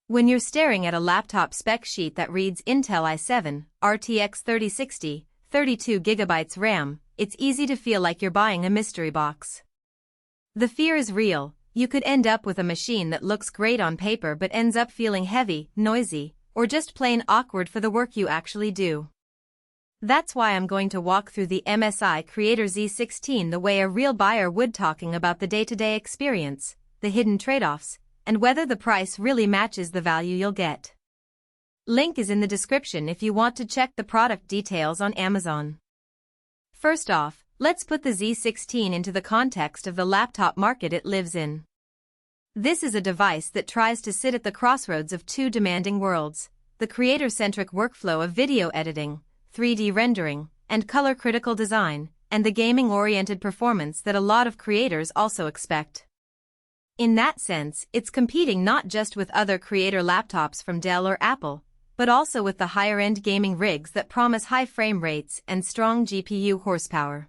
When you're staring at a laptop spec sheet that reads Intel i7, RTX 3060, 32GB RAM, it's easy to feel like you're buying a mystery box. The fear is real. You could end up with a machine that looks great on paper but ends up feeling heavy, noisy, or just plain awkward for the work you actually do. That's why I'm going to walk through the MSI Creator Z16 the way a real buyer would, talking about the day-to-day experience, the hidden trade-offs, and whether the price really matches the value you'll get. Link is in the description if you want to check the product details on Amazon. First off, let's put the Z16 into the context of the laptop market it lives in. This is a device that tries to sit at the crossroads of two demanding worlds: the creator-centric workflow of video editing, 3D rendering, and color-critical design, and the gaming-oriented performance that a lot of creators also expect. In that sense, it's competing not just with other creator laptops from Dell or Apple, but also with the higher-end gaming rigs that promise high frame rates and strong GPU horsepower.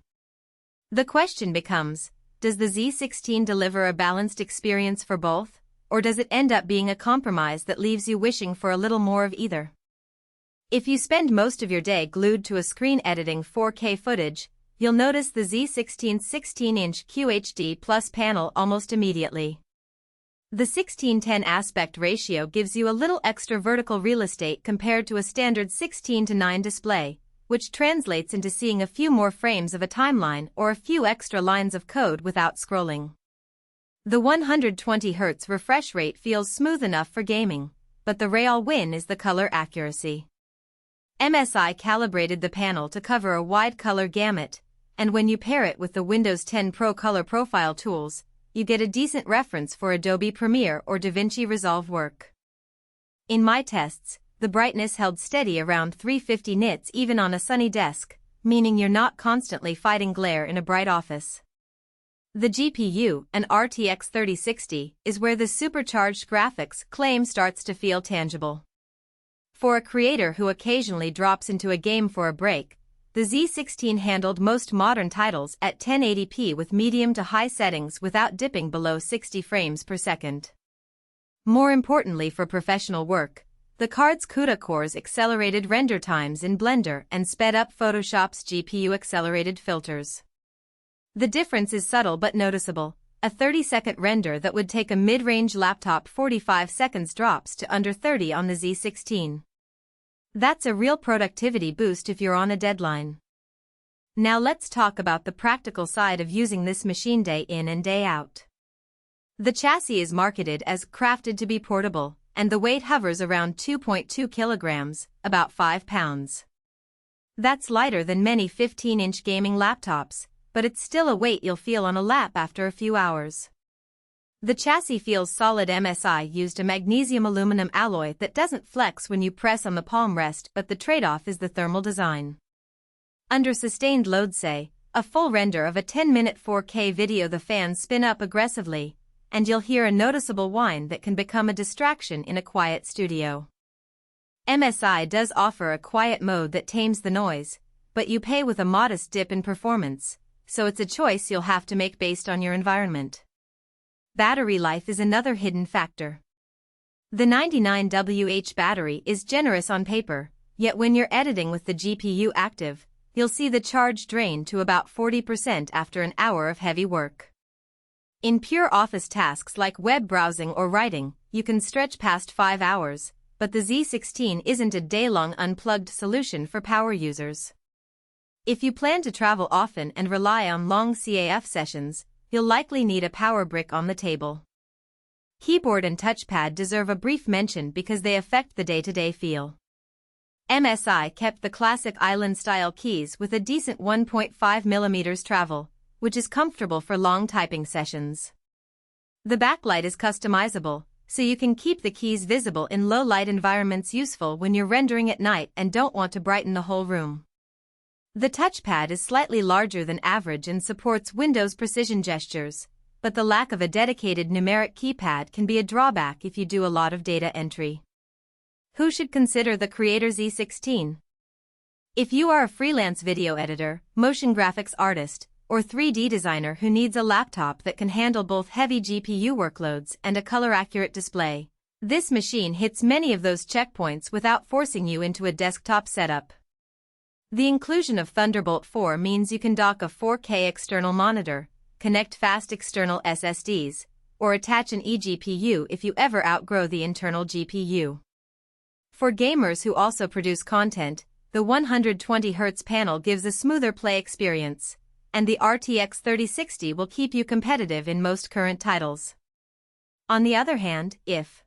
The question becomes, does the Z16 deliver a balanced experience for both, or does it end up being a compromise that leaves you wishing for a little more of either? If you spend most of your day glued to a screen editing 4K footage, you'll notice the Z16's 16-inch QHD Plus panel almost immediately. The 16:10 aspect ratio gives you a little extra vertical real estate compared to a standard 16:9 display, which translates into seeing a few more frames of a timeline or a few extra lines of code without scrolling. The 120Hz refresh rate feels smooth enough for gaming, but the real win is the color accuracy. MSI calibrated the panel to cover a wide color gamut, and when you pair it with the Windows 10 Pro color profile tools, you get a decent reference for Adobe Premiere or DaVinci Resolve work. In my tests, the brightness held steady around 350 nits even on a sunny desk, meaning you're not constantly fighting glare in a bright office. The GPU, an RTX 3060, is where the supercharged graphics claim starts to feel tangible. For a creator who occasionally drops into a game for a break, the Z16 handled most modern titles at 1080p with medium to high settings without dipping below 60 frames per second. More importantly for professional work, the card's CUDA cores accelerated render times in Blender and sped up Photoshop's GPU-accelerated filters. The difference is subtle but noticeable. A 30-second render that would take a mid-range laptop 45 seconds drops to under 30 on the Z16. That's a real productivity boost if you're on a deadline. Now let's talk about the practical side of using this machine day in and day out. The chassis is marketed as crafted to be portable, and the weight hovers around 2.2 kilograms, about 5 pounds. That's lighter than many 15-inch gaming laptops, but it's still a weight you'll feel on a lap after a few hours. The chassis feels solid. MSI used a magnesium-aluminum alloy that doesn't flex when you press on the palm rest, but the trade-off is the thermal design. Under sustained load, say, a full render of a 10-minute 4K video, the fans spin up aggressively, and you'll hear a noticeable whine that can become a distraction in a quiet studio. MSI does offer a quiet mode that tames the noise, but you pay with a modest dip in performance, so it's a choice you'll have to make based on your environment. Battery life is another hidden factor. The 99Wh battery is generous on paper, yet when you're editing with the GPU active, you'll see the charge drain to about 40% after an hour of heavy work. In pure office tasks like web browsing or writing, you can stretch past 5 hours, but the Z16 isn't a day-long unplugged solution for power users. If you plan to travel often and rely on long CAF sessions, you'll likely need a power brick on the table. Keyboard and touchpad deserve a brief mention because they affect the day-to-day feel. MSI kept the classic island-style keys with a decent 1.5mm travel, which is comfortable for long typing sessions. The backlight is customizable, so you can keep the keys visible in low-light environments, useful when you're rendering at night and don't want to brighten the whole room. The touchpad is slightly larger than average and supports Windows precision gestures, but the lack of a dedicated numeric keypad can be a drawback if you do a lot of data entry. Who should consider the Creator Z16? If you are a freelance video editor, motion graphics artist, or 3D designer who needs a laptop that can handle both heavy GPU workloads and a color-accurate display, This machine hits many of those checkpoints without forcing you into a desktop setup. The inclusion of Thunderbolt 4 means you can dock a 4K external monitor, connect fast external SSDs, or attach an eGPU if you ever outgrow the internal GPU. For gamers who also produce content, the 120Hz panel gives a smoother play experience, and the RTX 3060 will keep you competitive in most current titles. On the other hand, if